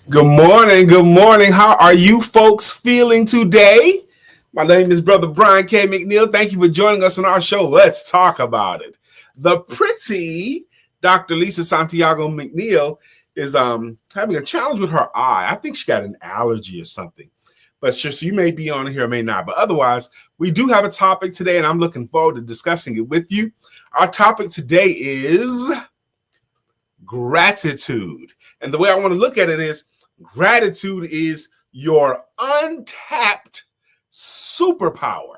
Good morning. Good morning. How are you folks feeling today? My name is Brother Brian K. McNeill. Thank you for joining us on our show. Let's talk about it. The pretty Dr. LisaSantiagoMcNeilll is having a challenge with her eye. I think she got an allergy or something. But just you may be on here or may not. But otherwise, we do have a topic today, and I'm looking forward to discussing it with you. Our topic today is gratitude. And the way I want to look at it is gratitude is your untapped superpower.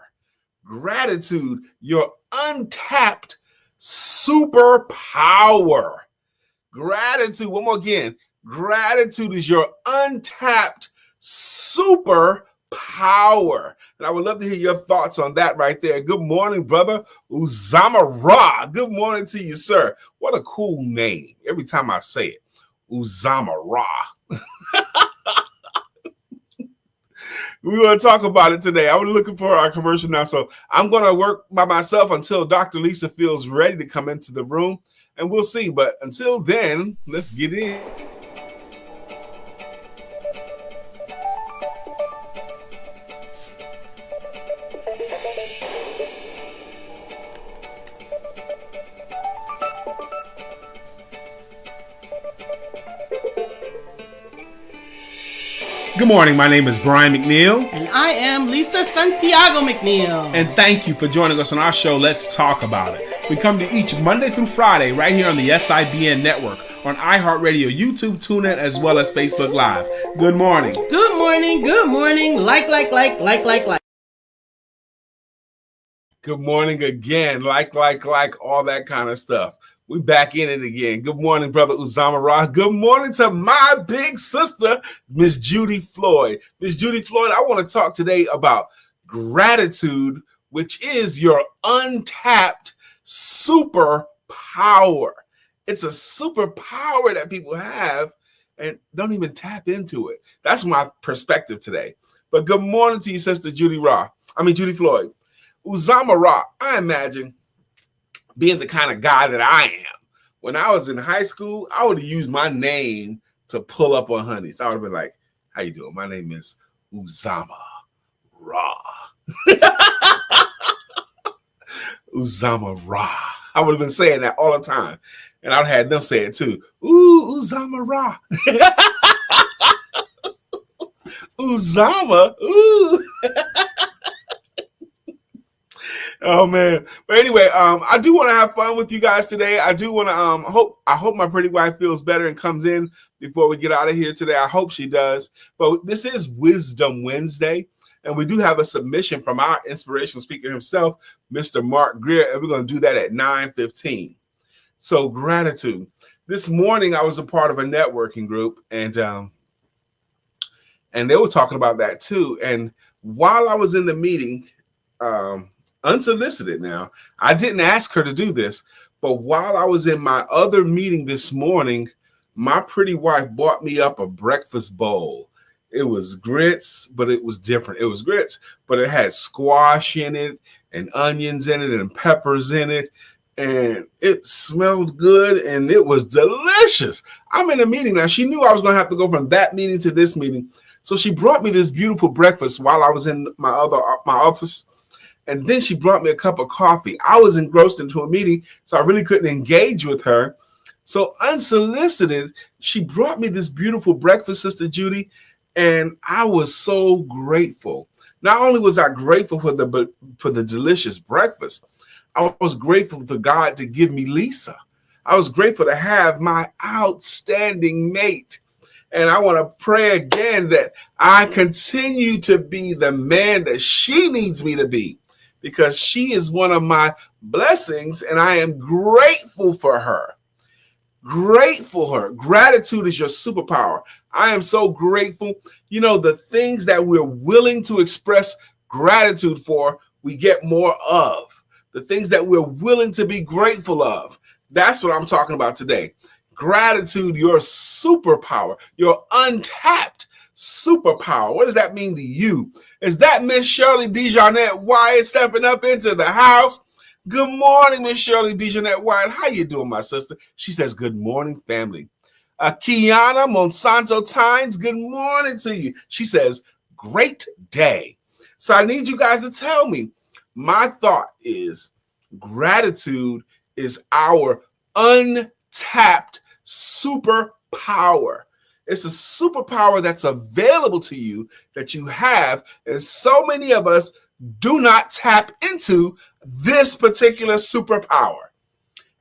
Gratitude, your untapped superpower. Gratitude, one more again. Gratitude is your untapped superpower. And I would love to hear your thoughts on that right there. Good morning, brother Uzama Ra. Good morning to you, sir. What a cool name. Every time I say it, Uzama Ra. We want to talk about it today. I was looking for our commercial now, so I'm going to work by myself until Dr. Lisa feels ready to come into the room, and we'll see. But until then, let's get in. Good morning. My name is Brian McNeill. And I am LisaSantiagoMcNeilll. And thank you for joining us on our show, Let's Talk About It. We come to each Monday through Friday right here on the SIBN network, on iHeartRadio, YouTube, TuneIn, as well as Facebook Live. Good morning. Good morning. Good morning. Like. Good morning again. Like, all that kind of stuff. We back in it again. Good morning, brother Uzama Ra. Good morning to my big sister, Miss Judy Floyd. Miss Judy Floyd, I want to talk today about gratitude, which is your untapped superpower. It's a superpower that people have and don't even tap into it. That's my perspective today. But good morning to you, sister Judy Floyd. Uzama Ra, I imagine being the kind of guy that I am. When I was in high school, I would have used my name to pull up on honeys. I would have been like, how you doing? My name is Uzama Ra. Uzama Ra. I would have been saying that all the time. And I'd have had them say it too. Ooh, Uzama Ra. Uzama. Ooh. Oh man. But anyway, I do want to have fun with you guys today. I do want to I hope my pretty wife feels better and comes in before we get out of here today. I hope she does. But this is Wisdom Wednesday, and we do have a submission from our inspirational speaker himself, Mr. Mark Greer, and we're going to do that at 9:15. So gratitude. This morning I was a part of a networking group, and they were talking about that too. And while I was in the meeting, unsolicited now, I didn't ask her to do this, but while I was in my other meeting this morning, my pretty wife bought me up a breakfast bowl. It was grits, but it was different. It was grits, but it had squash in it and onions in it and peppers in it, and it smelled good and it was delicious. I'm in a meeting now. She knew I was going to have to go from that meeting to this meeting, so she brought me this beautiful breakfast while I was in my office. And then she brought me a cup of coffee. I was engrossed into a meeting, so I really couldn't engage with her. So unsolicited, she brought me this beautiful breakfast, Sister Judy, and I was so grateful. Not only was I grateful for the delicious breakfast, I was grateful to God to give me Lisa. I was grateful to have my outstanding mate. And I want to pray again that I continue to be the man that she needs me to be, because she is one of my blessings, and I am grateful for her. Grateful for her. Gratitude is your superpower. I am so grateful. You know, the things that we're willing to express gratitude for, we get more of. The things that we're willing to be grateful of. That's what I'm talking about today. Gratitude, your superpower, your untapped superpower. What does that mean to you? Is that Miss Shirley DeJarnette Wyatt stepping up into the house? Good morning, Miss Shirley DeJohnette White. How you doing, my sister? She says, good morning, family. Kiana Monsanto Tynes, good morning to you. She says, great day. So I need you guys to tell me. My thought is gratitude is our untapped superpower. It's a superpower that's available to you that you have, and so many of us do not tap into this particular superpower.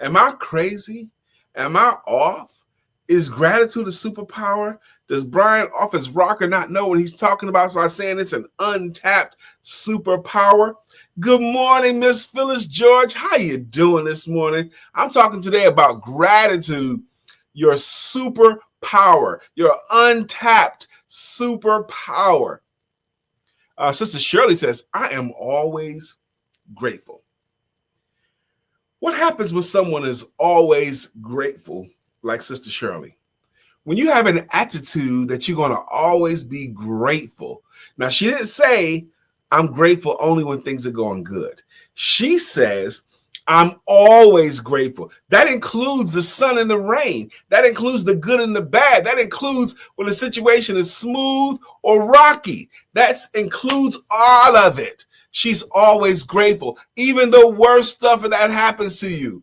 Am I crazy? Am I off? Is gratitude a superpower? Does Brian off his rocker not know what he's talking about by saying it's an untapped superpower? Good morning, Miss Phyllis George. How you doing this morning? I'm talking today about gratitude, your superpower, your untapped superpower. Sister Shirley says, I am always grateful. What happens when someone is always grateful, like Sister Shirley? When you have an attitude that you're going to always be grateful. Now, she didn't say, I'm grateful only when things are going good. She says, I'm always grateful. That includes the sun and the rain. That includes the good and the bad. That includes when the situation is smooth or rocky. That includes all of it. She's always grateful. Even the worst stuff that happens to you,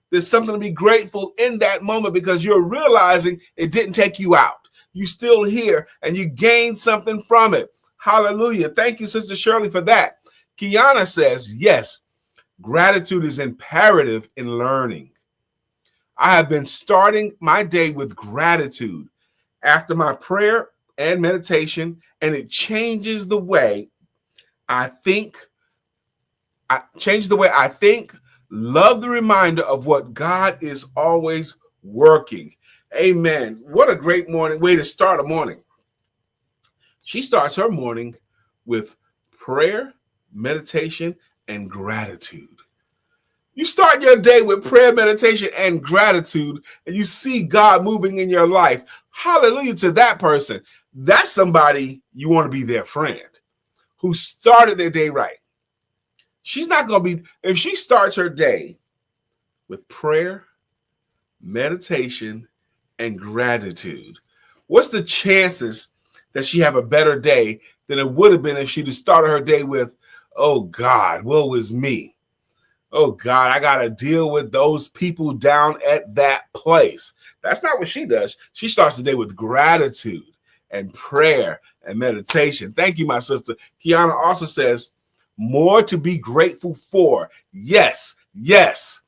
there's something to be grateful in that moment because you're realizing it didn't take you out. You're still here and you gained something from it. Hallelujah. Thank you, Sister Shirley, for that. Kiana says, yes, gratitude is imperative in learning. I have been starting my day with gratitude after my prayer and meditation, and it changes the way I think. Love the reminder of what God is always working. Amen. What a great morning way to start a morning. She starts her morning with prayer, meditation, and gratitude. You start your day with prayer, meditation, and gratitude, and you see God moving in your life. Hallelujah to that person. That's somebody you want to be their friend who started their day right. She's not going to be, if she starts her day with prayer, meditation, and gratitude, what's the chances that she have a better day than it would have been if she'd have started her day with, oh God, woe is me. Oh God, I got to deal with those people down at that place. That's not what she does. She starts the day with gratitude and prayer and meditation. Thank you, my sister. Kiana also says, more to be grateful for. Yes, yes.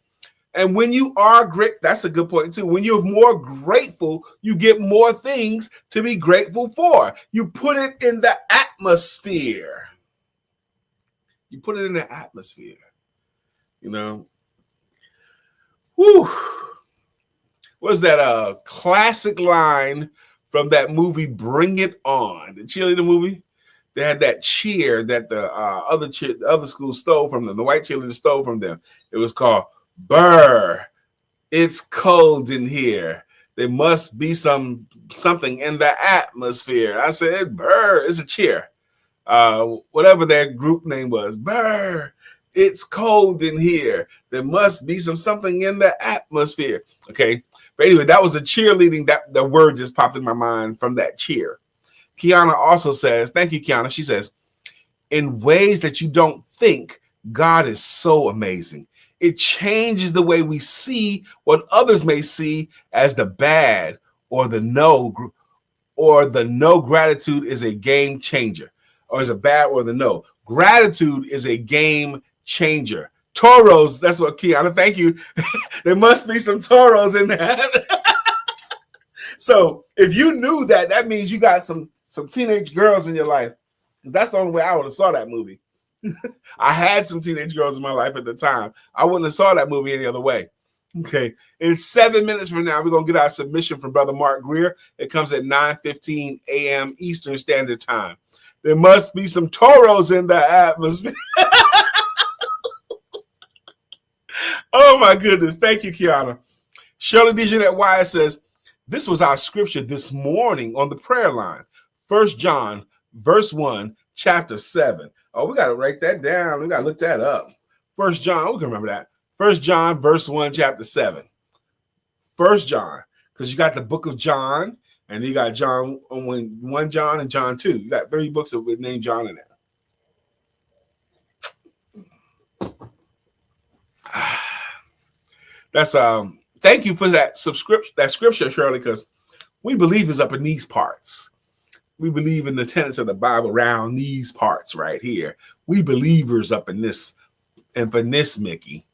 And when you are great, that's a good point too. When you're more grateful, you get more things to be grateful for. You put it in the atmosphere. You put it in the atmosphere. You know, was that classic line from that movie Bring It On, the cheerleader movie? They had that cheer that the other school stole from them. The white cheerleaders stole from them. It was called Brr, it's cold in here. There must be something in the atmosphere. I said, Brr, it's a cheer. Whatever their group name was. Brr, it's cold in here. There must be something in the atmosphere. Okay. But anyway, that was a cheerleading. That the word just popped in my mind from that cheer. Kiana also says, thank you, Kiana. She says, in ways that you don't think, God is so amazing. It changes the way we see what others may see as the bad or the no gratitude is a game changer, or is a bad or the no. Gratitude is a game changer. Toros, that's what Kiana, thank you. There must be some toros in that. So if you knew that, that means you got some teenage girls in your life. That's the only way I would have saw that movie. I had some teenage girls in my life at the time. I wouldn't have saw that movie any other way. Okay. In 7 minutes from now, we're going to get our submission from Brother Mark Greer. It comes at 9:15 a.m. Eastern Standard Time. There must be some toros in the atmosphere. Oh, my goodness. Thank you, Kiana. Shirley DeJohnette Wyatt says, this was our scripture this morning on the prayer line. 1 John, verse 1, chapter 7. Oh, we got to write that down. We got to look that up. First John, we can remember that. First John, verse 1, chapter 7. First John, because you got the book of John, and you got John 1 John and John 2. You got 3 books with name John in there. That's thank you for that scripture, Shirley, because we believe is up in these parts. We believe in the tenets of the Bible around these parts right here. We believers up in this Mickey.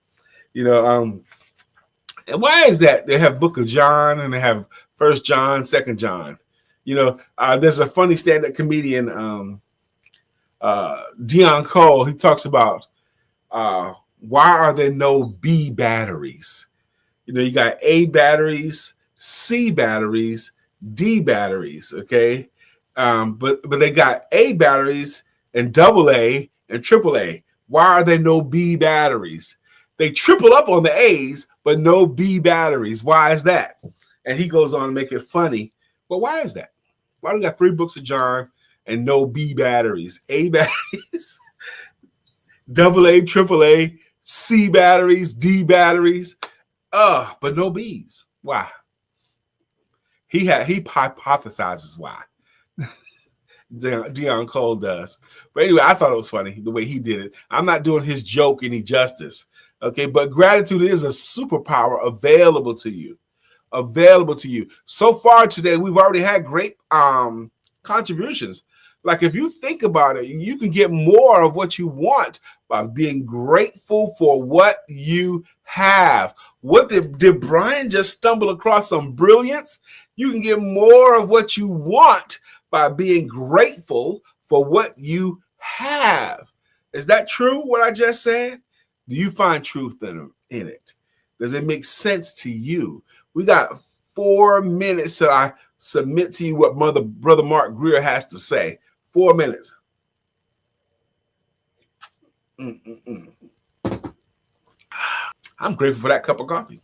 You know, and why is that? They have Book of John and they have First John, Second John. You know, there's a funny stand-up comedian, Dion Cole. He talks about why are there no B batteries? You know, you got A batteries, C batteries, D batteries. Okay, but they got A batteries and AA and AAA. Why are there no B batteries? They triple up on the A's, but no B batteries. Why is that? And he goes on to make it funny. But why is that? Why do we got 3 books of John and no B batteries? A batteries, AA, AAA, C batteries, D batteries, but no B's. Why? He hypothesizes why. Dion Cole does. But anyway, I thought it was funny the way he did it. I'm not doing his joke any justice. Okay, but gratitude is a superpower available to you. So far today, we've already had great contributions. Like if you think about it, you can get more of what you want by being grateful for what you have. What did Brian just stumble across some brilliance? You can get more of what you want by being grateful for what you have. Is that true, what I just said? Do you find truth in it? Does it make sense to you? We got 4 minutes that I submit to you what Brother Mark Greer has to say. 4 minutes. I'm grateful for that cup of coffee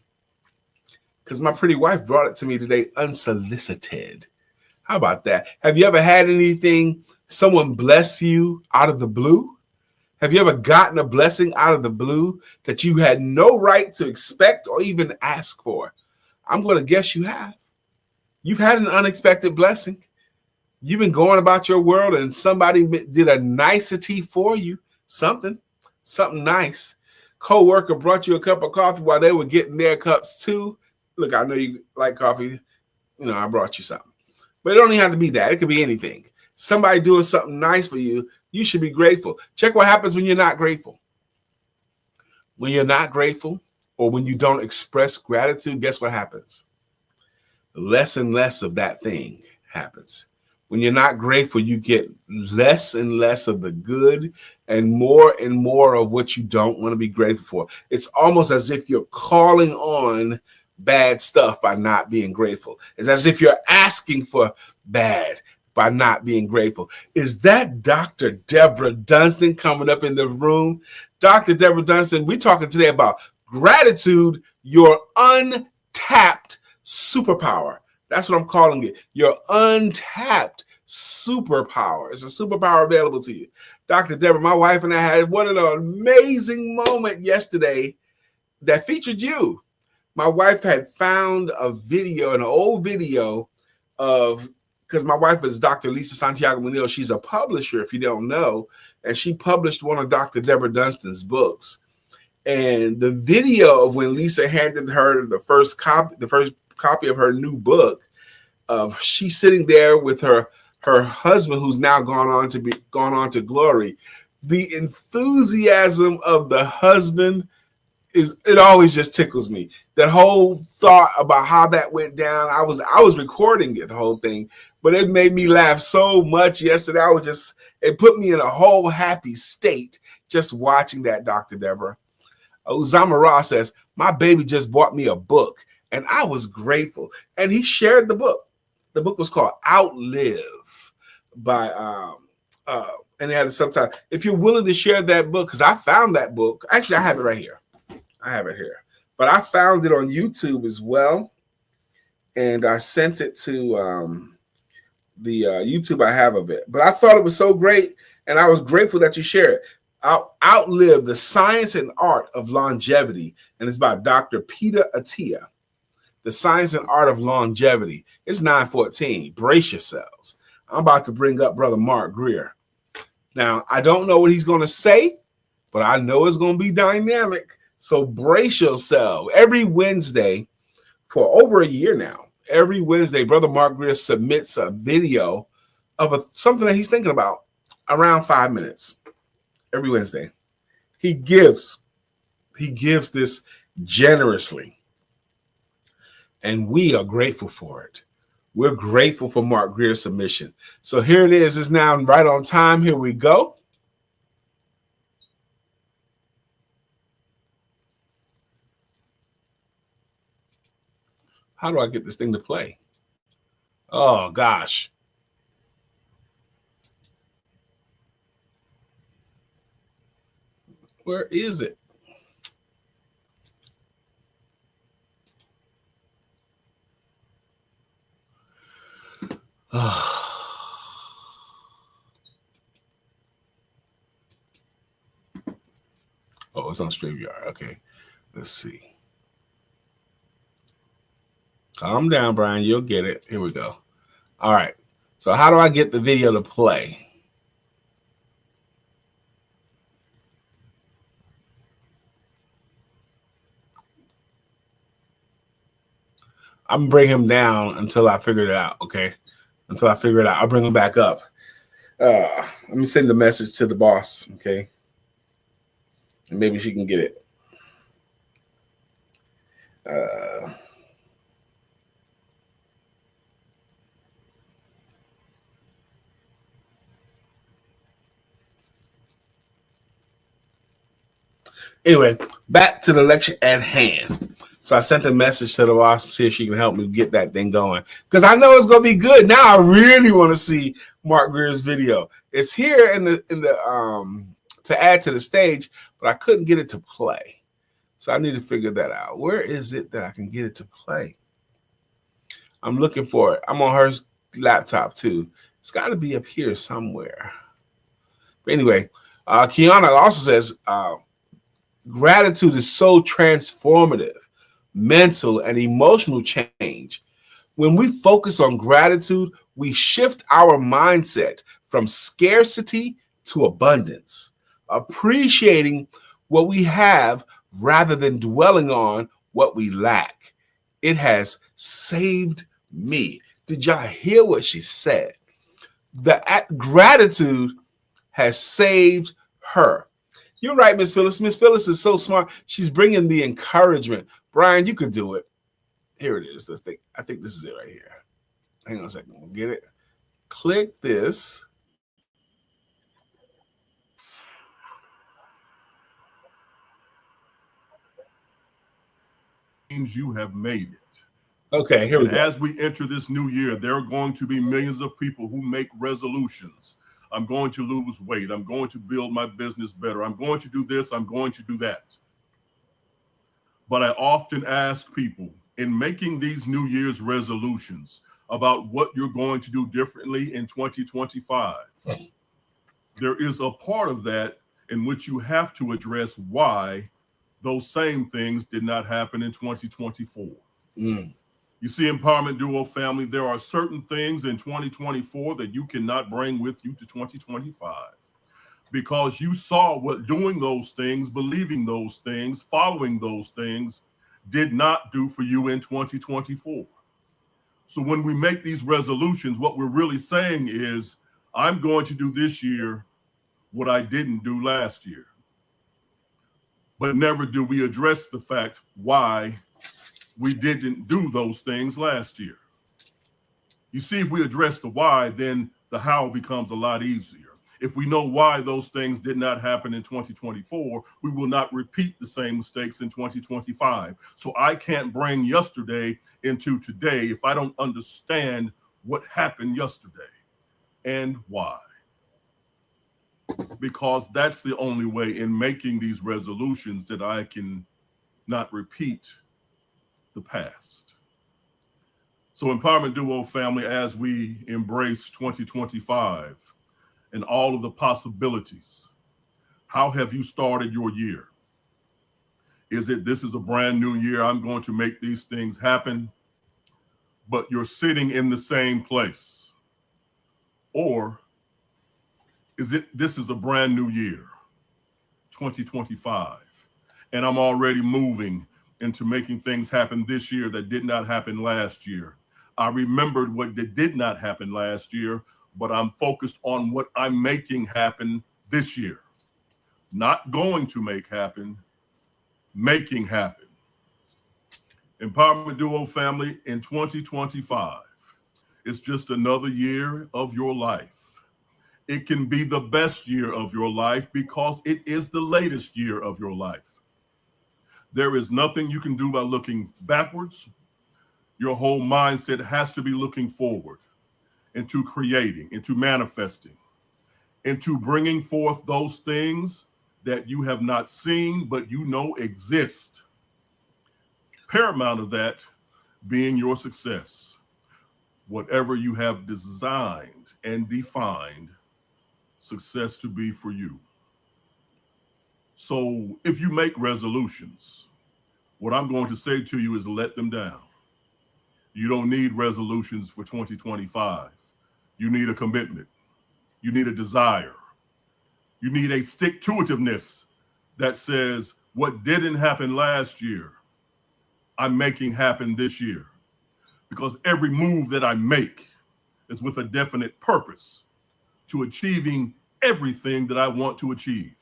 because my pretty wife brought it to me today unsolicited. How about that? Have you ever had someone bless you out of the blue? Have you ever gotten a blessing out of the blue that you had no right to expect or even ask for? I'm going to guess you have. You've had an unexpected blessing. You've been going about your world and somebody did a nicety for you. Something nice. Co-worker brought you a cup of coffee while they were getting their cups too. Look, I know you like coffee. You know, I brought you something. But it don't even have to be that. It could be anything. Somebody doing something nice for you, you should be grateful. Check what happens when you're not grateful. When you're not grateful or when you don't express gratitude, guess what happens? Less and less of that thing happens. When you're not grateful, you get less and less of the good and more of what you don't want to be grateful for. It's almost as if you're calling on bad stuff by not being grateful. It's as if you're asking for bad by not being grateful. Is that Dr. Deborah Dunstan coming up in the room? Dr. Deborah Dunstan, we're talking today about gratitude, your untapped superpower. That's what I'm calling it. Your untapped superpower. It's a superpower available to you. Dr. Deborah, my wife and I had one of an amazing moment yesterday that featured you. My wife had found an old video of, because my wife is Dr. LisaSantiagoMcNeilll. She's a publisher, if you don't know, and she published one of Dr. Deborah Dunstan's books. And the video of when Lisa handed her the first copy of her new book, of she sitting there with her husband, who's now gone on to glory. The enthusiasm of the husband it always just tickles me. That whole thought about how that went down. I was recording it, the whole thing, but it made me laugh so much yesterday. It put me in a whole happy state just watching that, Dr. Deborah. Uzama Ross says, my baby just bought me a book and I was grateful. And he shared the book. The book was called Outlive by, and it had a subtitle. If you're willing to share that book, because I found that book. Actually, I have it right here. But I found it on YouTube as well. And I sent it to the YouTube I have of it. But I thought it was so great. And I was grateful that you shared it. Outlive the Science and Art of Longevity, and it's by Dr. Peter Attia. The Science and Art of Longevity. It's 9:14. Brace yourselves. I'm about to bring up Brother Mark Greer. Now, I don't know what he's going to say, but I know it's going to be dynamic. So brace yourself. Every Wednesday for over a year now, every Wednesday, Brother Mark Greer submits a video of something that he's thinking about around 5 minutes. Every Wednesday. He gives this generously. And we are grateful for it. We're grateful for Mark Greer's submission. So here it is. It's now right on time. Here we go. How do I get this thing to play? Oh, gosh. Where is it? Oh, it's on StreamYard. Okay, let's see. Calm down, Brian. You'll get it. Here we go. All right. So how do I get the video to play? I'm going to bring him down until I figure it out, okay? Until I figure it out. I'll bring him back up. Let me send a message to the boss, okay? And maybe she can get it. Anyway, back to the lecture at hand. So I sent a message to the boss to see if she can help me get that thing going. Because I know it's going to be good. Now I really want to see Mark Greer's video. It's here in the to add to the stage, but I couldn't get it to play. So I need to figure that out. Where is it that I can get it to play? I'm looking for it. I'm on her laptop too. It's got to be up here somewhere. But anyway, Kiana also says, gratitude is so transformative, mental and emotional change. When we focus on gratitude, we shift our mindset from scarcity to abundance, appreciating what we have rather than dwelling on what we lack. It has saved me. Did y'all hear what she said? The gratitude has saved her. You're right, Miss Phyllis. Miss Phyllis is so smart. She's bringing the encouragement. Brian, you could do it. Here it is. The thing. I think this is it right here. Hang on a second. We'll get it. Click this. You have made it. Okay, here we go. As we enter this new year, there are going to be millions of people who make resolutions. I'm going to lose weight. I'm going to build my business better. I'm going to do this. I'm going to do that. But I often ask people in making these New Year's resolutions about what you're going to do differently in 2025. There is a part of that in which you have to address why those same things did not happen in 2024. You see, Empowerment Duo family, there are certain things in 2024 that you cannot bring with you to 2025 because you saw what doing those things, believing those things, following those things did not do for you in 2024. So when we make these resolutions, what we're really saying is, I'm going to do this year what I didn't do last year. But never do we address the fact why we didn't do those things last year. You see, if we address the why, then the how becomes a lot easier. If we know why those things did not happen in 2024, we will not repeat the same mistakes in 2025. So I can't bring yesterday into today if I don't understand what happened yesterday and why. Because that's the only way in making these resolutions that I can not repeat the past. So Empowerment Duo family, as we embrace 2025 and all of the possibilities, How have you started your year? Is it, this is a brand new year, I'm going to make these things happen, but you're sitting in the same place? Or is it, this is a brand new year, 2025, and I'm already moving into making things happen this year that did not happen last year? I remembered what did not happen last year, but I'm focused on what I'm making happen this year. Not going to make happen, making happen. Empowerment Duo family, in 2025, it's just another year of your life. It can be the best year of your life because it is the latest year of your life. There is nothing you can do by looking backwards. Your whole mindset has to be looking forward, into creating, into manifesting, into bringing forth those things that you have not seen, but you know exist. Paramount of that being your success. Whatever you have designed and defined success to be for you. So if you make resolutions, what I'm going to say to you is let them down. You don't need resolutions for 2025. You need a commitment. You need a desire. You need a stick-to-itiveness that says, what didn't happen last year, I'm making happen this year. Because every move that I make is with a definite purpose to achieving everything that I want to achieve.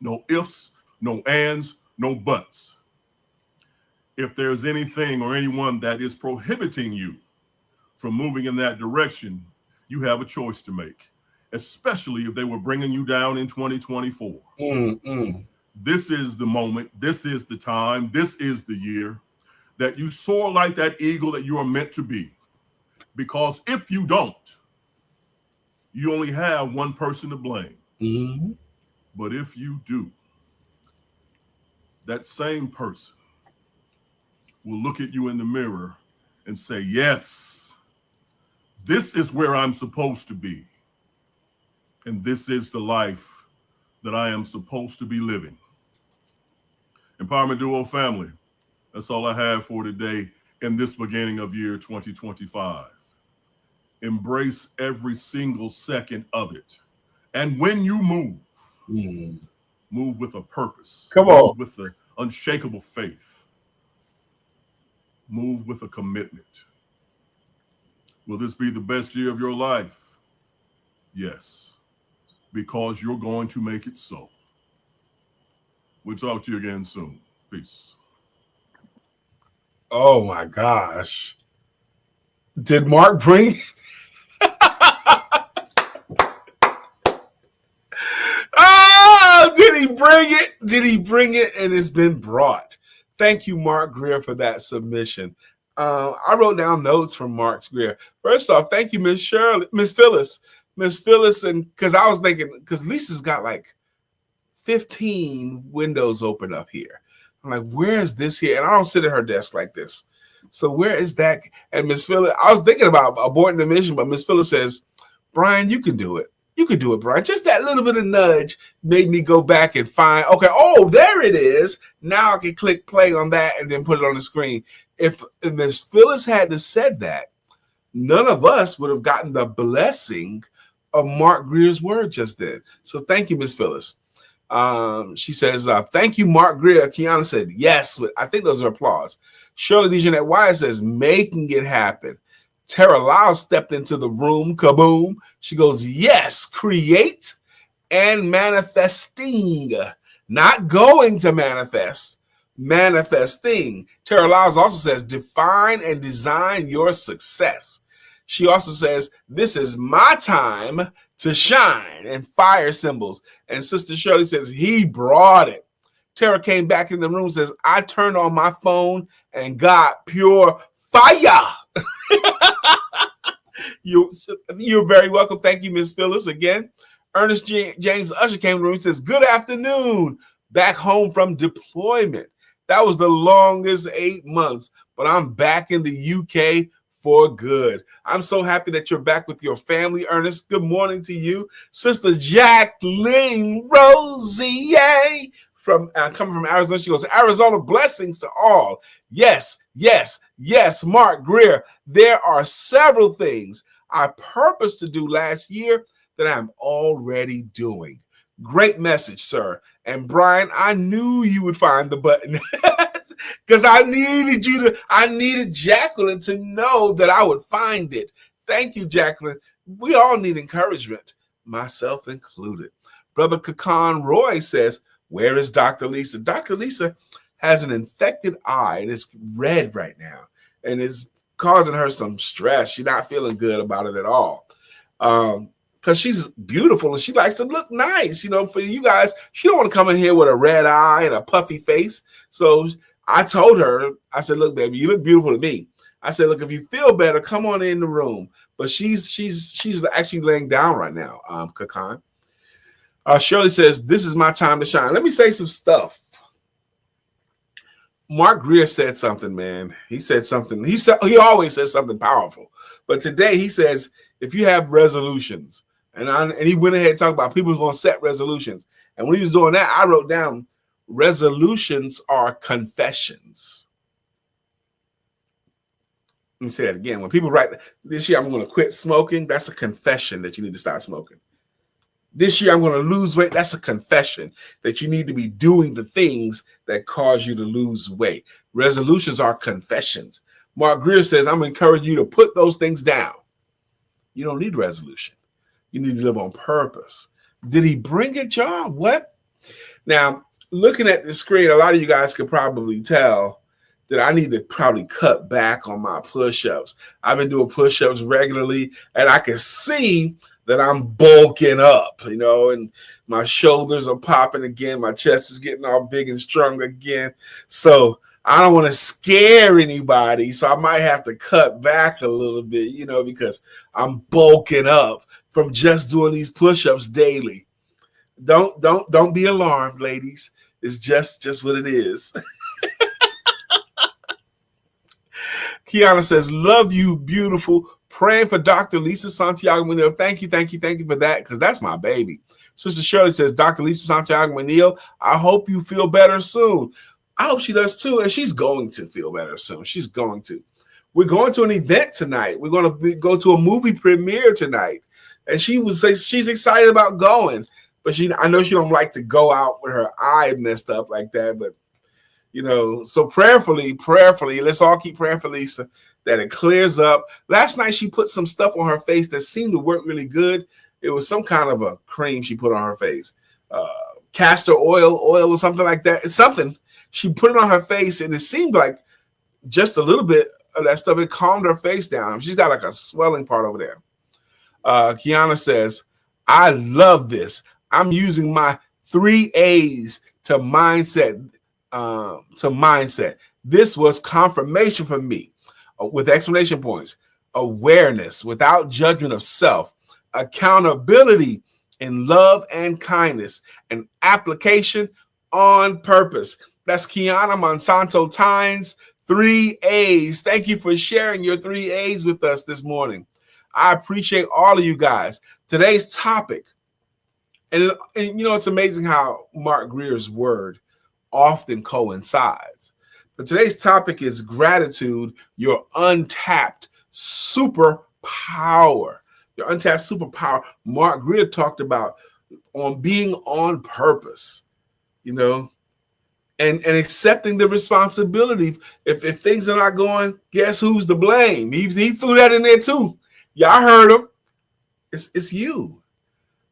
No ifs, no ands, no buts. If there's anything or anyone that is prohibiting you from moving in that direction, you have a choice to make, especially if they were bringing you down in 2024. This is the moment, this is the time, this is the year that you soar like that eagle that you are meant to be. Because if you don't, you only have one person to blame. But if you do, that same person will look at you in the mirror and say, yes, this is where I'm supposed to be. And this is the life that I am supposed to be living. Empowerment Duo family, that's all I have for today in this beginning of year 2025. Embrace every single second of it. And when you move, move with a purpose. Come on. Move with an unshakable faith. Move with a commitment. Will this be the best year of your life? Yes, because you're going to make it so. We'll talk to you again soon. Peace. Oh my gosh. Did Mark bring it? Oh, did he bring it? Did he bring it? And it's been brought. Thank you, Mark Greer, for that submission. I wrote down notes from Mark Greer. First off, thank you, Miss Phyllis, and because I was thinking, because Lisa's got like 15 windows open up here. I'm like, where is this here? And I don't sit at her desk like this. So where is that? And Miss Phyllis, I was thinking about aborting the mission, but Miss Phyllis says, Brian, you can do it. You can do it, Brian. Just that little bit of nudge made me go back and find, okay, oh, there it is. Now I can click play on that and then put it on the screen. If Miss Phyllis hadn't said that, none of us would have gotten the blessing of Mark Greer's word just then. So thank you, Miss Phyllis. She says, thank you, Mark Greer. Kiana said, yes. I think those are applause. Shirley DeJeanette Wyatt says, making it happen. Tara Lau stepped into the room, kaboom. She goes, yes, create and manifesting. Not going to manifest, manifesting. Tara Lau also says, define and design your success. She also says, this is my time to shine, and fire symbols. And Sister Shirley says, he brought it. Tara came back in the room, says, I turned on my phone and got pure fire. You're very welcome. Thank you, Miss Phyllis, again. Ernest James Usher came in the room and says, good afternoon. Back home from deployment. That was the longest 8 months, but I'm back in the UK for good. I'm so happy that you're back with your family, Ernest. Good morning to you. Sister Jacqueline Rosier from coming from Arizona. She goes, Arizona, blessings to all. Yes, yes, yes, Mark Greer. There are several things I purposed to do last year that I'm already doing. Great message, sir. And Brian, I knew you would find the button because I needed Jacqueline to know that I would find it. Thank you, Jacqueline. We all need encouragement, myself included. Brother Kakan Roy says, where is Dr. Lisa? Dr. Lisa has an infected eye and it's red right now and it's causing her some stress. She's not feeling good about it at all. Because she's beautiful and she likes to look nice. You know, for you guys, she don't want to come in here with a red eye and a puffy face. So I told her, I said, look, baby, you look beautiful to me. I said, look, if you feel better, come on in the room. But she's actually laying down right now, Kakan. Shirley says, this is my time to shine. Let me say some stuff. Mark Greer said something, man. He said something. He always says something powerful. But today he says, if you have resolutions, and he went ahead and talked about people who are going to set resolutions. And when he was doing that, I wrote down, resolutions are confessions. Let me say that again. When people write, this year I'm going to quit smoking, that's a confession that you need to stop smoking. This year I'm going to lose weight, that's a confession that you need to be doing the things that cause you to lose weight. Resolutions are confessions. Mark Greer says, I'm encouraging you to put those things down. You don't need resolution. You need to live on purpose. Did he bring it, y'all? What? Now, looking at the screen, a lot of you guys could probably tell that I need to probably cut back on my push-ups. I've been doing push-ups regularly, and I can see that I'm bulking up, you know, and my shoulders are popping again. My chest is getting all big and strong again. So I don't want to scare anybody. So I might have to cut back a little bit, you know, because I'm bulking up from just doing these push-ups daily. Don't be alarmed, ladies. It's just what it is. Kiana says, love you, beautiful. Praying for Dr. LisaSantiagoMcNeilll. Thank you for that, because that's my baby. Sister Shirley says, Dr. LisaSantiagoMcNeilll, I hope you feel better soon. I hope she does too, and she's going to feel better soon. She's going to. We're going to an event tonight. We're going to go to a movie premiere tonight, and she's excited about going. But I know she don't like to go out with her eye messed up like that. But you know, so prayerfully, let's all keep praying for Lisa that it clears up. Last night she put some stuff on her face that seemed to work really good. It was some kind of a cream she put on her face, castor oil or something like that. It's something. She put it on her face, and it seemed like just a little bit of that stuff. It calmed her face down. She's got like a swelling part over there. Kiana says, I love this. I'm using my 3 A's to mindset. This was confirmation for me with exclamation points. Awareness without judgment of self. Accountability in love and kindness. And application on purpose. That's Kiana Monsanto Tynes, 3 A's. Thank you for sharing your 3 A's with us this morning. I appreciate all of you guys. Today's topic, and you know, it's amazing how Mark Greer's word often coincides. But today's topic is gratitude, your untapped superpower. Your untapped superpower. Mark Greer talked about on being on purpose, you know, and accepting the responsibility. If things are not going, guess who's to blame? He threw that in there too. Y'all heard him. It's you.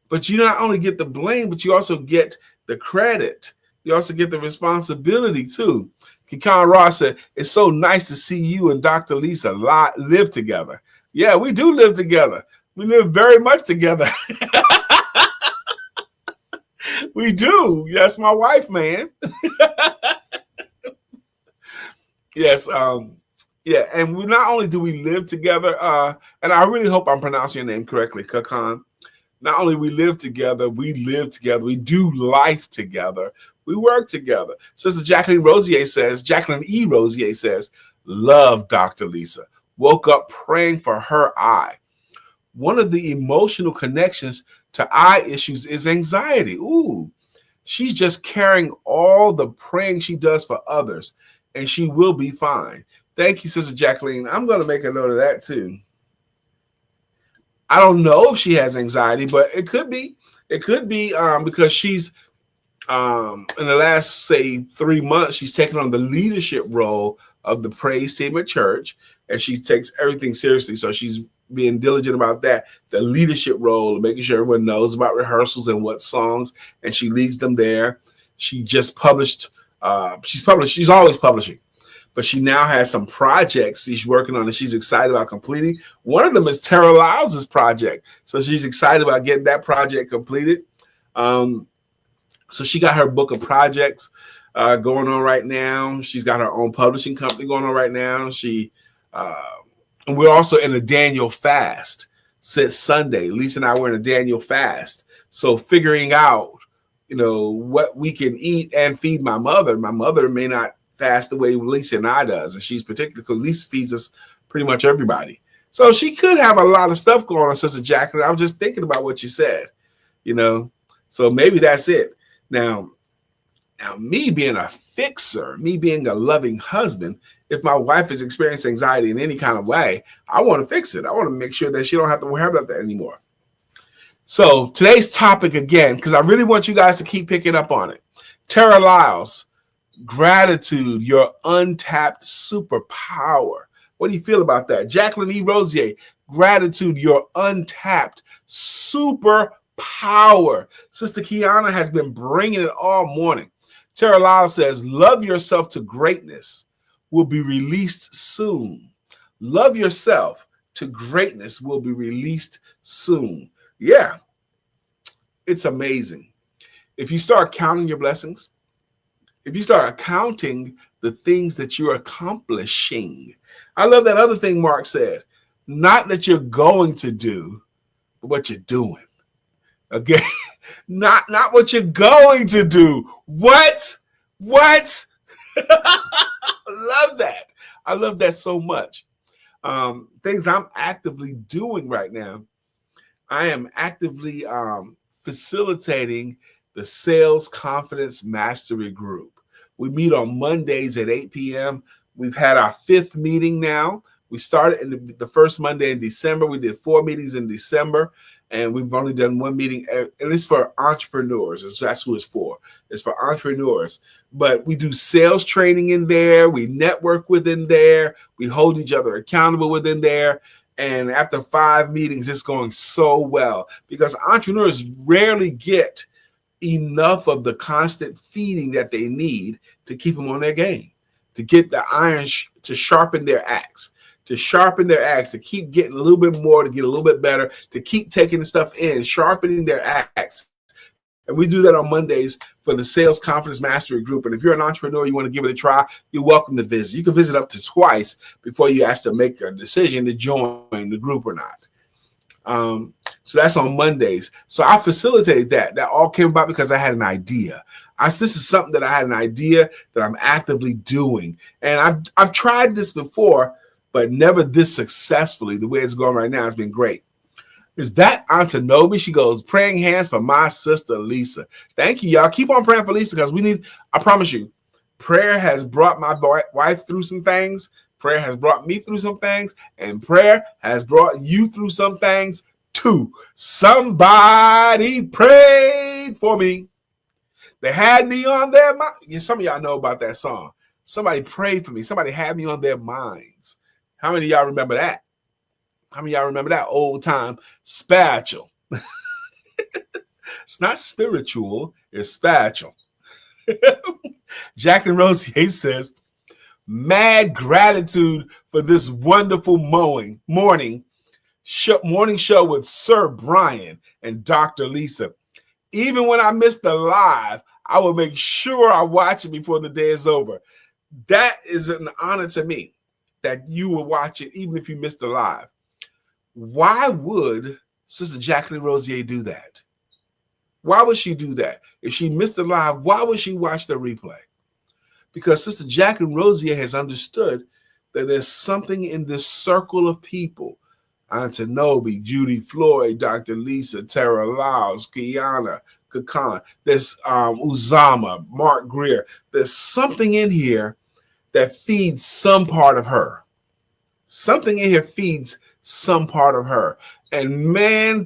But you not only get the blame, but you also get the credit. You also get the responsibility too. Kikan Ross said, it's so nice to see you and Dr. Lisa live together. Yeah, we do live together. We live very much together. We do. That's my wife, man. Yes. Yeah. And we not only do we live together, and I really hope I'm pronouncing your name correctly, Kakan. Not only we live together, we do life together. We work together. Sister Jacqueline E. Rosier says, love Dr. Lisa. woke up praying for her eye. One of the emotional connections to eye issues is anxiety. Ooh, she's just carrying all the praying she does for others, and she will be fine. Thank you, Sister Jacqueline. I'm going to make a note of that too. I don't know if she has anxiety, but it could be. It could be because she's in the last, say, 3 months, she's taken on the leadership role of the praise team at church, and she takes everything seriously. So she's being diligent about that, the leadership role, making sure everyone knows about rehearsals and what songs, and she leads them there. She just published. She's always publishing, but she now has some projects she's working on and she's excited about completing. One of them is Tara Lyles' project. So she's excited about getting that project completed. So she got her book of projects going on right now. She's got her own publishing company going on right now. And we're also in a Daniel fast since Sunday. Lisa and I were in a Daniel fast. So figuring out, what we can eat and feed my mother. My mother may not fast the way Lisa and I does. And she's particularly because Lisa feeds us pretty much everybody. So she could have a lot of stuff going on, Sister Jacqueline. I was just thinking about what you said, So maybe that's it. Now, me being a fixer, me being a loving husband, if my wife is experiencing anxiety in any kind of way, I want to fix it. I want to make sure that she don't have to worry about that anymore. So today's topic again, because I really want you guys to keep picking up on it. Tara Lyles, gratitude, your untapped superpower. What do you feel about that? Jacqueline E. Rosier, gratitude, your untapped superpower. Sister Kiana has been bringing it all morning. Tara Lyles says, love yourself to greatness will be released soon. Love yourself to greatness will be released soon. Yeah, it's amazing. If you start counting your blessings, if you start counting the things that you're accomplishing. I love that other thing Mark said, not that you're going to do, but what you're doing. Okay, not what you're going to do. What? Love that. I love that so much. Things I'm actively doing right now. I am actively facilitating the Sales Confidence Mastery Group. We meet on Mondays at 8 p.m. We've had our 5th meeting now. We started in the first Monday in December. We did 4 meetings in December, and we've only done 1 meeting. And it's for entrepreneurs. That's who it's for. It's for entrepreneurs. But we do sales training in there. We network within there. We hold each other accountable within there. And after 5 meetings, it's going so well because entrepreneurs rarely get enough of the constant feeding that they need to keep them on their game, to get the iron to sharpen their axe, to keep getting a little bit more, to get a little bit better, to keep taking the stuff in, sharpening their axe. And we do that on Mondays for the Sales Confidence Mastery Group. And if you're an entrepreneur, you want to give it a try, you're welcome to visit. You can visit up to twice before you ask to make a decision to join the group or not. So that's on Mondays. So I facilitated that. That all came about because I had an idea. This is something that I had an idea that I'm actively doing. And I've tried this before, but never this successfully. The way it's going right now has been great. Is that Antanobi? She goes, praying hands for my sister, Lisa. Thank you, y'all. Keep on praying for Lisa because I promise you, prayer has brought my wife through some things. Prayer has brought me through some things. And prayer has brought you through some things too. Somebody prayed for me. They had me on their mind. Some of y'all know about that song. Somebody prayed for me. Somebody had me on their minds. How many of y'all remember that? How many of y'all remember that old time spiritual? It's not spiritual, it's spiritual. Jack and Rosie says, mad gratitude for this wonderful morning show with Sir Brian and Dr. Lisa. Even when I miss the live, I will make sure I watch it before the day is over. That is an honor to me that you will watch it even if you missed the live. Why would Sister Jacqueline Rosier do that? Why would she do that? If she missed the live, why would she watch the replay? Because Sister Jacqueline Rosier has understood that there's something in this circle of people. Antanobi, Judy Floyd, Dr. Lisa, Tara Lyles, Kiana, Kakan, there's Uzama, Mark Greer. There's something in here that feeds some part of her. Something in here feeds some part of her. And man,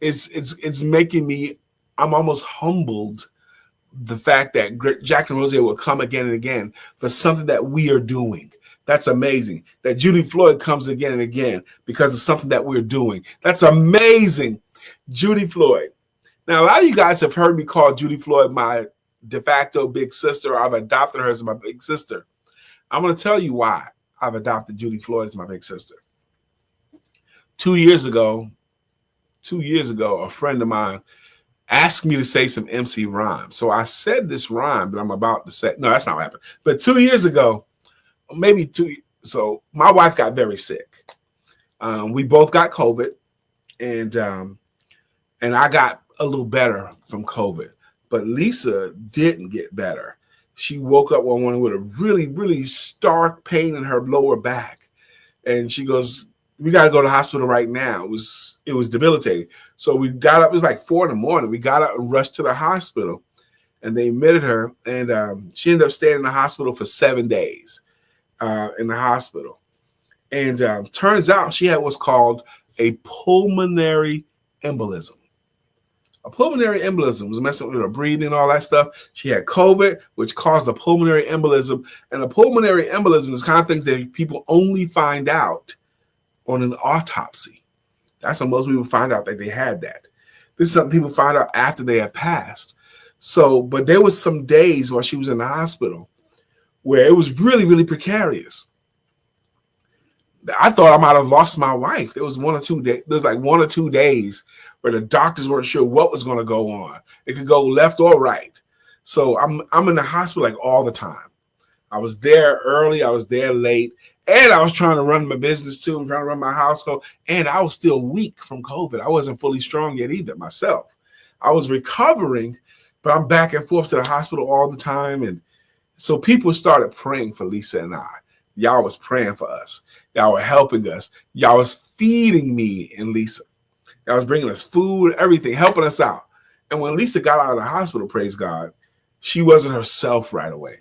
it's making me, I'm almost humbled the fact that Jacqueline Rosier will come again and again for something that we are doing. That's amazing. That Judy Floyd comes again and again because of something that we're doing. That's amazing. Judy Floyd. Now, a lot of you guys have heard me call Judy Floyd my de facto big sister. I've adopted her as my big sister. I'm going to tell you why I've adopted Judy Floyd as my big sister. 2 years ago, a friend of mine asked me to say some MC rhyme. So I said this rhyme that I'm about to say. No, that's not what happened. But 2 years ago, so my wife got very sick. We both got COVID, and I got a little better from COVID. But Lisa didn't get better. She woke up one morning with a really, really stark pain in her lower back. And she goes, we got to go to the hospital right now. It was debilitating. So we got up, it was like 4 a.m. We got up and rushed to the hospital, and they admitted her. And she ended up staying in the hospital for 7 days in the hospital. And turns out she had what's called a pulmonary embolism. A pulmonary embolism was messing with her breathing and all that stuff. She had COVID, which caused a pulmonary embolism. And a pulmonary embolism is kind of things that people only find out on an autopsy. That's when most people find out that they had that. This is something people find out after they have passed. So, but there was some days while she was in the hospital where it was really, really precarious. I thought I might have lost my wife. There was 1 or 2 days. There was like 1 or 2 days where the doctors weren't sure what was going to go on. It could go left or right. So I'm in the hospital like all the time. I was there early. I was there late. And I was trying to run my business too, trying to run my household. And I was still weak from COVID. I wasn't fully strong yet either myself. I was recovering, but I'm back and forth to the hospital all the time. And so people started praying for Lisa and I. Y'all was praying for us. Y'all were helping us. Y'all was feeding me and Lisa. Y'all was bringing us food, everything, helping us out. And when Lisa got out of the hospital, praise God, she wasn't herself right away.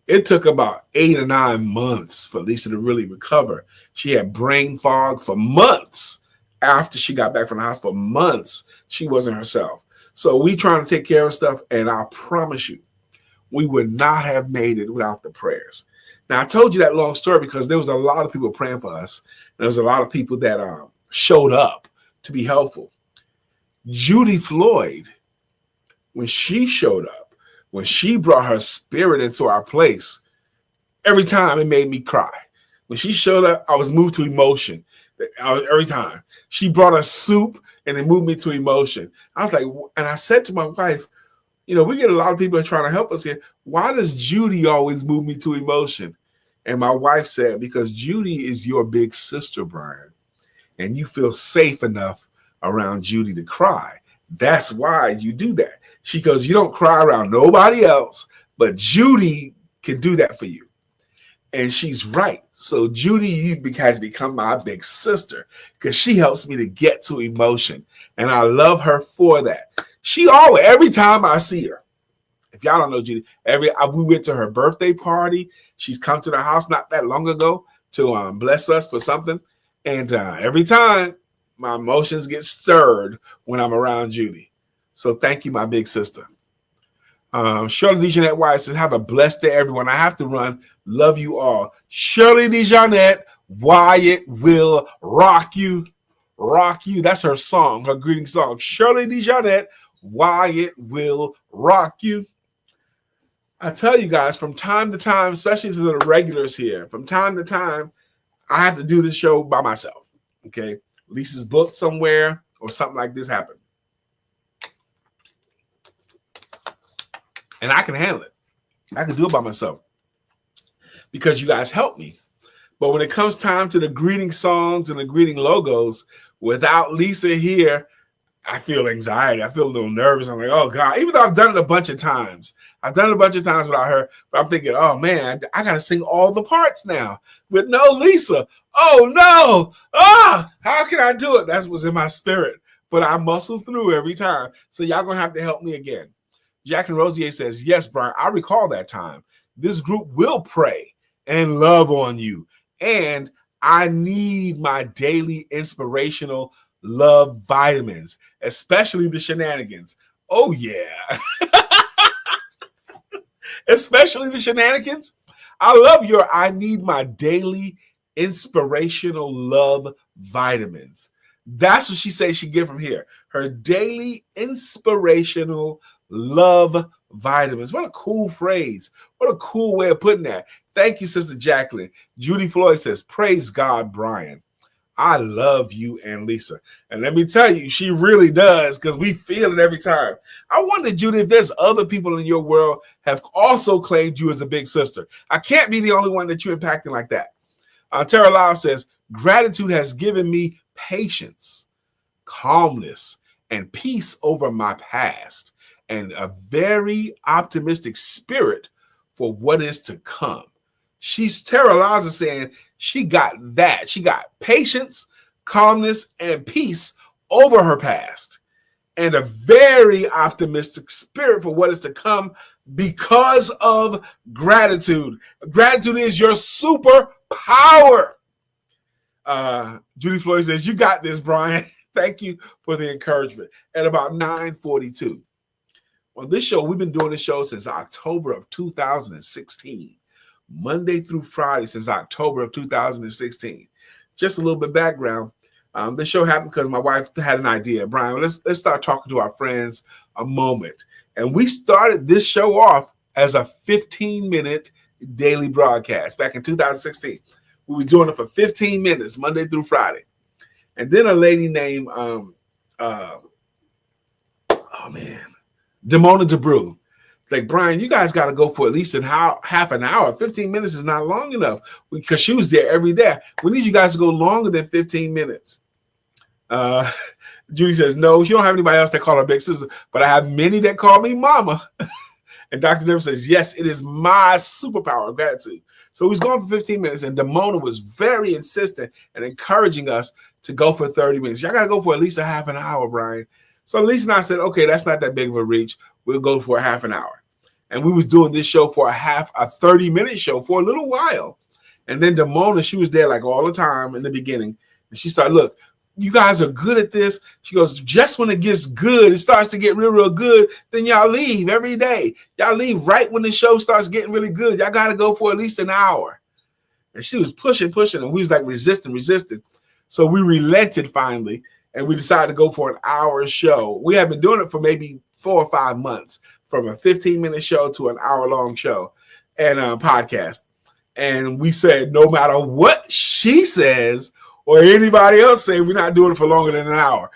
It took about 8 or 9 months for Lisa to really recover. She had brain fog for months after she got back from the hospital. For months, she wasn't herself. So we trying to take care of stuff, and I promise you, we would not have made it without the prayers. Now, I told you that long story because there was a lot of people praying for us. There was a lot of people that showed up to be helpful. Judy Floyd, when she showed up, when she brought her spirit into our place, every time it made me cry. When she showed up, I was moved to emotion. Every time. She brought us soup and it moved me to emotion. I was like, and I said to my wife, you know, we get a lot of people trying to help us here. Why does Judy always move me to emotion? And my wife said, because Judy is your big sister, Brian, and you feel safe enough around Judy to cry. That's why you do that. She goes, you don't cry around nobody else, but Judy can do that for you. And she's right. So Judy has become my big sister because she helps me to get to emotion. And I love her for that. She always, every time I see her, if y'all don't know Judy, we went to her birthday party. She's come to the house not that long ago to bless us for something. And every time my emotions get stirred when I'm around Judy. So thank you, my big sister. Shirley DeJohnette Wyatt says, have a blessed day, everyone. I have to run. Love you all. Shirley DeJohnette Wyatt will rock you. Rock you. That's her song, her greeting song. Shirley DeJohnette Wyatt will rock you. I tell you guys, from time to time, especially for the regulars here, from time to time, I have to do this show by myself. Okay. Lisa's booked somewhere or something like this happened. And I can handle it. I can do it by myself because you guys help me. But when it comes time to the greeting songs and the greeting logos, without Lisa here, I feel anxiety. I feel a little nervous. I'm like, oh God, even though I've done it a bunch of times. I've done it a bunch of times without her, but I'm thinking, oh man, I got to sing all the parts now with no Lisa. Oh no. How can I do it? That's what's in my spirit, but I muscle through every time. So y'all going to have to help me again. Jack and Rosier says, yes, Brian, I recall that time. This group will pray and love on you. And I need my daily inspirational love vitamins, especially the shenanigans. Oh, yeah. Especially the shenanigans. I love your I need my daily inspirational love vitamins. That's what she says she get from here. Her daily inspirational love vitamins. What a cool phrase. What a cool way of putting that. Thank you, Sister Jacqueline. Judy Floyd says, praise God, Brian. I love you and Lisa. And let me tell you, she really does, because we feel it every time. I wonder, Judy, if there's other people in your world have also claimed you as a big sister. I can't be the only one that you're impacting like that. Tara Lau says, gratitude has given me patience, calmness, and peace over my past, and a very optimistic spirit for what is to come. Tara Laza saying she got that. She got patience, calmness, and peace over her past, and a very optimistic spirit for what is to come because of gratitude. Gratitude is your superpower. Judy Floyd says, you got this, Brian. Thank you for the encouragement. At about 9:42. On this show, we've been doing this show since October of 2016. Monday through Friday since October of 2016. Just a little bit of background. This show happened because my wife had an idea. Brian, let's start talking to our friends a moment. And we started this show off as a 15-minute daily broadcast back in 2016. We were doing it for 15 minutes, Monday through Friday. And then a lady named, Demona DeBrew. Like, Brian, you guys got to go for at least half an hour. 15 minutes is not long enough because she was there every day. We need you guys to go longer than 15 minutes. Judy says, no, she don't have anybody else that call her big sister, but I have many that call me mama. And Dr. Never says, yes, it is my superpower of gratitude. So he's going for 15 minutes, and Demona was very insistent and encouraging us to go for 30 minutes. Y'all got to go for at least a half an hour, Brian. So Lisa and I said, okay, that's not that big of a reach. We'll go for a half an hour. And we was doing this show for a 30-minute show for a little while. And then Demona, she was there like all the time in the beginning. And she started, look, you guys are good at this. She goes, just when it gets good, it starts to get real, real good, then y'all leave every day. Y'all leave right when the show starts getting really good. Y'all got to go for at least an hour. And she was pushing, and we was like resisting. So we relented finally, and we decided to go for an hour show. We have been doing it for maybe 4 or 5 months, from a 15-minute show to an hour-long show and a podcast. And we said, no matter what she says or anybody else say, we're not doing it for longer than an hour.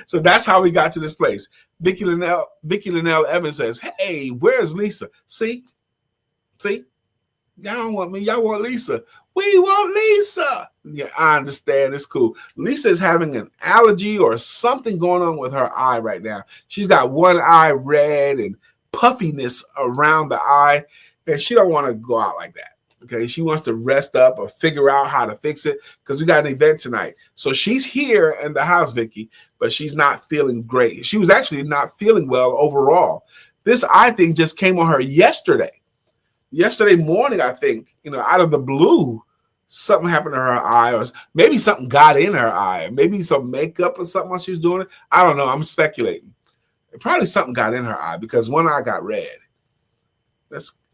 So that's how we got to this place. Vicky Linnell Evans says, hey, where's Lisa? See? Y'all don't want me. Y'all want Lisa. We want Lisa. Yeah, I understand. It's cool. Lisa is having an allergy or something going on with her eye right now. She's got one eye red and puffiness around the eye, and she don't want to go out like that. Okay, she wants to rest up or figure out how to fix it because we got an event tonight. So she's here in the house, Vicky, but she's not feeling great. She was actually not feeling well overall. This eye thing just came on her yesterday. Yesterday morning, I think, out of the blue, something happened to her eye, or maybe something got in her eye, maybe some makeup or something while she was doing it. I don't know. I'm speculating. Probably something got in her eye because one eye got red.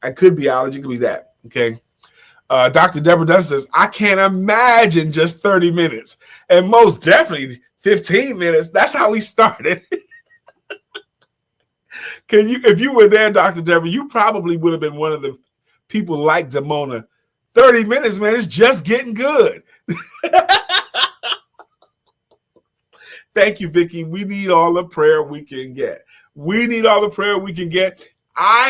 I could be allergy, could be that. Okay. Dr. Deborah Dunn says, I can't imagine just 30 minutes. And most definitely 15 minutes. That's how we started. If you were there, Dr. Deborah, you probably would have been one of the people like Demona. 30 minutes, man, it's just getting good. Thank you, Vicky. We need all the prayer we can get. I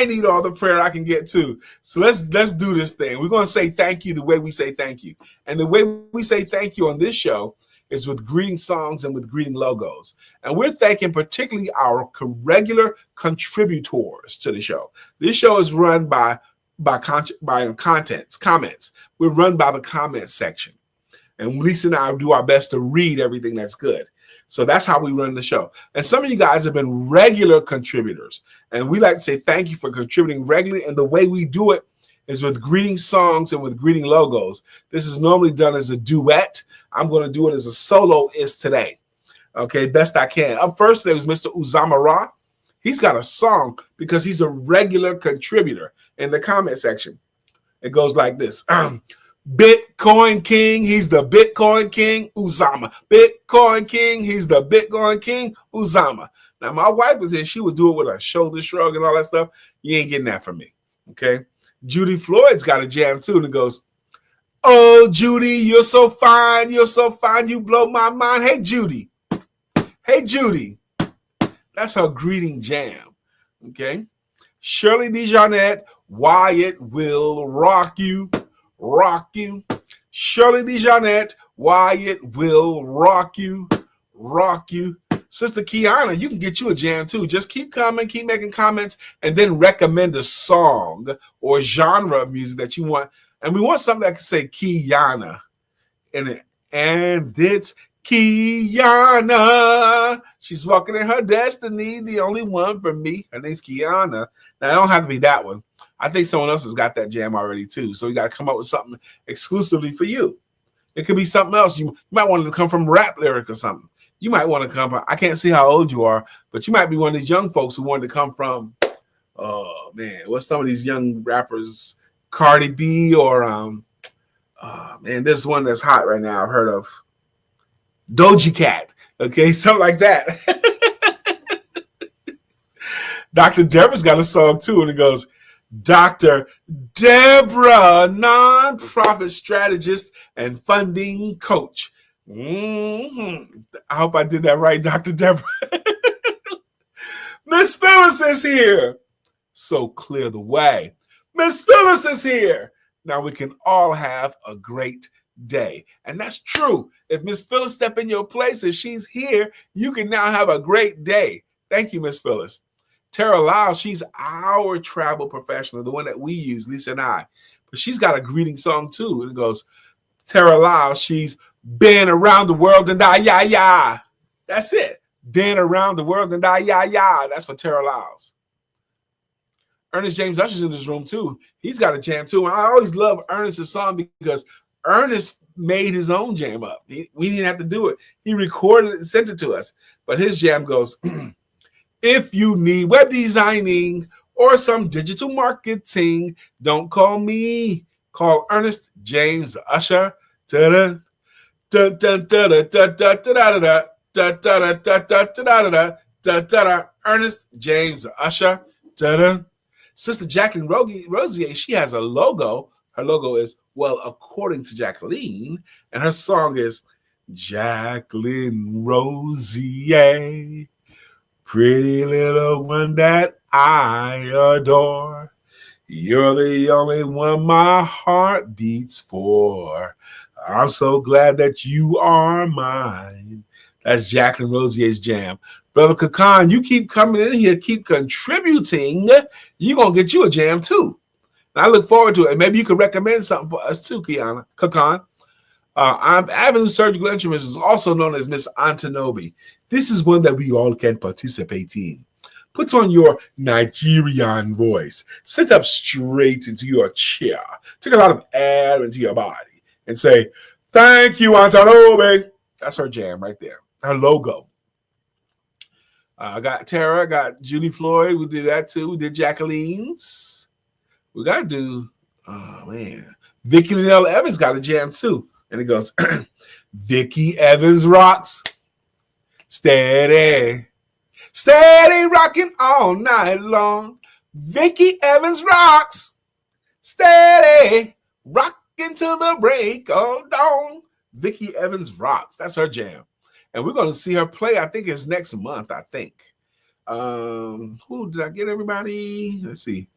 need all the prayer I can get too. So let's do this thing. We're going to say thank you the way we say thank you. And the way we say thank you on this show is with greeting songs and with greeting logos. And we're thanking particularly our regular contributors to the show. This show is run by comments. We're run by the comment section. And Lisa and I do our best to read everything that's good. So that's how we run the show. And some of you guys have been regular contributors. And we like to say thank you for contributing regularly. And the way we do it is with greeting songs and with greeting logos. This is normally done as a duet. I'm going to do it as a soloist today. Okay, best I can. Up first today was Mr. Uzama Ra. He's got a song because he's a regular contributor in the comment section. It goes like this. Bitcoin King, he's the Bitcoin King, Uzama. Bitcoin King, he's the Bitcoin King, Uzama. Now, my wife was here. She would do it with a shoulder shrug and all that stuff. You ain't getting that from me, okay? Judy Floyd's got a jam, too, and it goes, oh, Judy, you're so fine. You're so fine. You blow my mind. Hey, Judy. Hey, Judy. That's her greeting jam, okay? Shirley DeJarnette, Wyatt will rock you. Rock you. Shirley DeJarnette, Wyatt will rock you. Rock you. Sister Kiana, you can get you a jam too. Just keep coming, keep making comments, and then recommend a song or genre of music that you want. And we want something that can say Kiana in it. And it's Kiana. She's walking in her destiny, the only one for me. Her name's Kiana. Now, it don't have to be that one. I think someone else has got that jam already too. So we got to come up with something exclusively for you. It could be something else. You might want it to come from rap lyric or something. You might want to come from, I can't see how old you are, but you might be one of these young folks who wanted to come from, oh man, what's some of these young rappers? Cardi B or, man, this one that's hot right now I've heard of. Doja Cat. Okay, something like that. Dr. Deborah's got a song too, and it goes, Dr. Deborah, nonprofit strategist and funding coach. I hope I did that right, Dr. Deborah. Miss Phyllis is here. So clear the way. Miss Phyllis is here. Now we can all have a great day. And that's true. If Miss Phyllis step in your place, if she's here, you can now have a great day. Thank you, Miss Phyllis. Tara Lau, she's our travel professional, the one that we use, Lisa and I. But she's got a greeting song too. And it goes, Tara Lau, she's been around the world and yeah. That's it. Been around the world and yeah. That's for Tara Lau's. Ernest James Usher's in this room too. He's got a jam too. And I always love Ernest's song because Ernest made his own jam up. We didn't have to do it. He recorded it and sent it to us. But his jam goes, if you need web designing or some digital marketing, don't call me. Call Ernest James Usher. Ernest James Usher. Sister Jacqueline Rosier, she has a logo. Her logo is, well, according to Jacqueline, and her song is Jacqueline Rosier, pretty little one that I adore. You're the only one my heart beats for. I'm so glad that you are mine. That's Jacqueline Rosier's jam. Brother Kakan, you keep coming in here, keep contributing. You're going to get you a jam too. And I look forward to it. And maybe you could recommend something for us too, Kakan. Avenue Surgical Instruments is also known as Miss Antonobi. This is one that we all can participate in. Put on your Nigerian voice. Sit up straight into your chair. Take a lot of air into your body and say, thank you, Antonobi. That's her jam right there. Her logo. I got Tara, I got Judy Floyd. We did that too. We did Jacqueline's. We got to do, oh man. Vicki Linnell Evans got a jam too. And it goes, Vicki Evans rocks. Steady. Steady rocking all night long. Vicki Evans rocks. Steady rocking till the break of dawn. Vicki Evans rocks. That's her jam. And we're going to see her play, I think it's next month, I think. Who did I get, everybody? Let's see.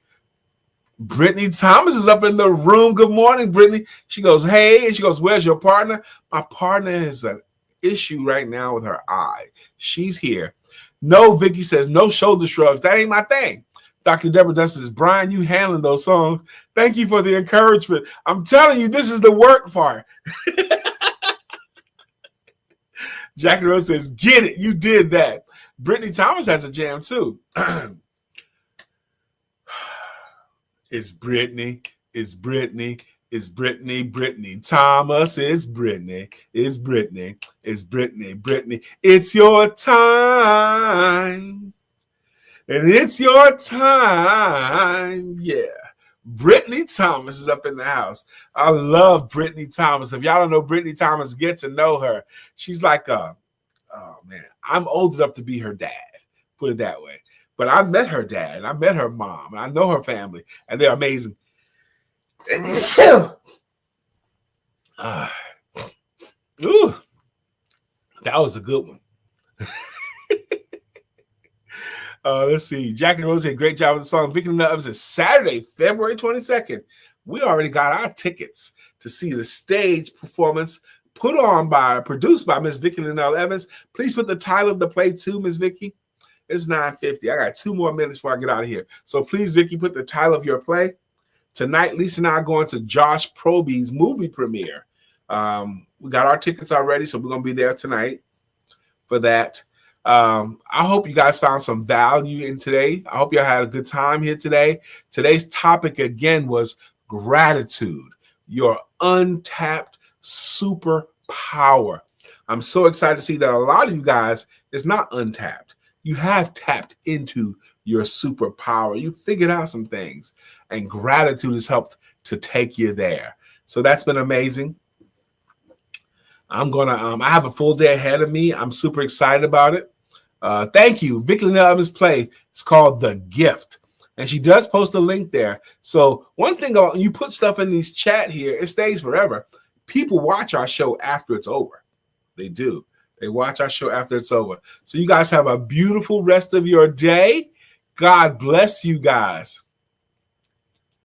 Brittany Thomas is up in the room. Good morning, Brittany. She goes, hey. And she goes, where's your partner? My partner is an issue right now with her eye. She's here. No, Vicky says, no shoulder shrugs. That ain't my thing. Dr. Deborah Dunn says, Brian, you handling those songs. Thank you for the encouragement. I'm telling you, this is the work part. Jackie Rose says, get it. You did that. Brittany Thomas has a jam too. It's Brittany. It's Brittany. It's Brittany. Brittany Thomas. It's Brittany. It's Brittany. It's Brittany. Brittany. It's your time. And it's your time. Yeah. Brittany Thomas is up in the house. I love Brittany Thomas. If y'all don't know Brittany Thomas, get to know her. She's like oh man, I'm old enough to be her dad. Put it that way. But I met her dad, and I met her mom, and I know her family, and they're amazing. Ooh, that was a good one. Let's see. Jackie Rose did a great job with the song. Picking it up is Saturday, February 22nd. We already got our tickets to see the stage performance produced by Miss Vicky Linnell Evans. Please put the title of the play too, Miss Vicky. It's 9:50. I got 2 more minutes before I get out of here. So please, Vicky, put the title of your play. Tonight, Lisa and I are going to Josh Proby's movie premiere. We got our tickets already, so we're going to be there tonight for that. I hope you guys found some value in today. I hope you had a good time here today. Today's topic again was gratitude, your untapped superpower. I'm so excited to see that a lot of you guys is not untapped. You have tapped into your superpower. You figured out some things, and gratitude has helped to take you there. So that's been amazing. I'm gonna. I have a full day ahead of me. I'm super excited about it. Thank you, Vicky Linnell Evans' play. It's called The Gift, and she does post a link there. So one thing about when you put stuff in these chat here, it stays forever. People watch our show after it's over. They do. They watch our show after it's over. So you guys have a beautiful rest of your day. God bless you guys.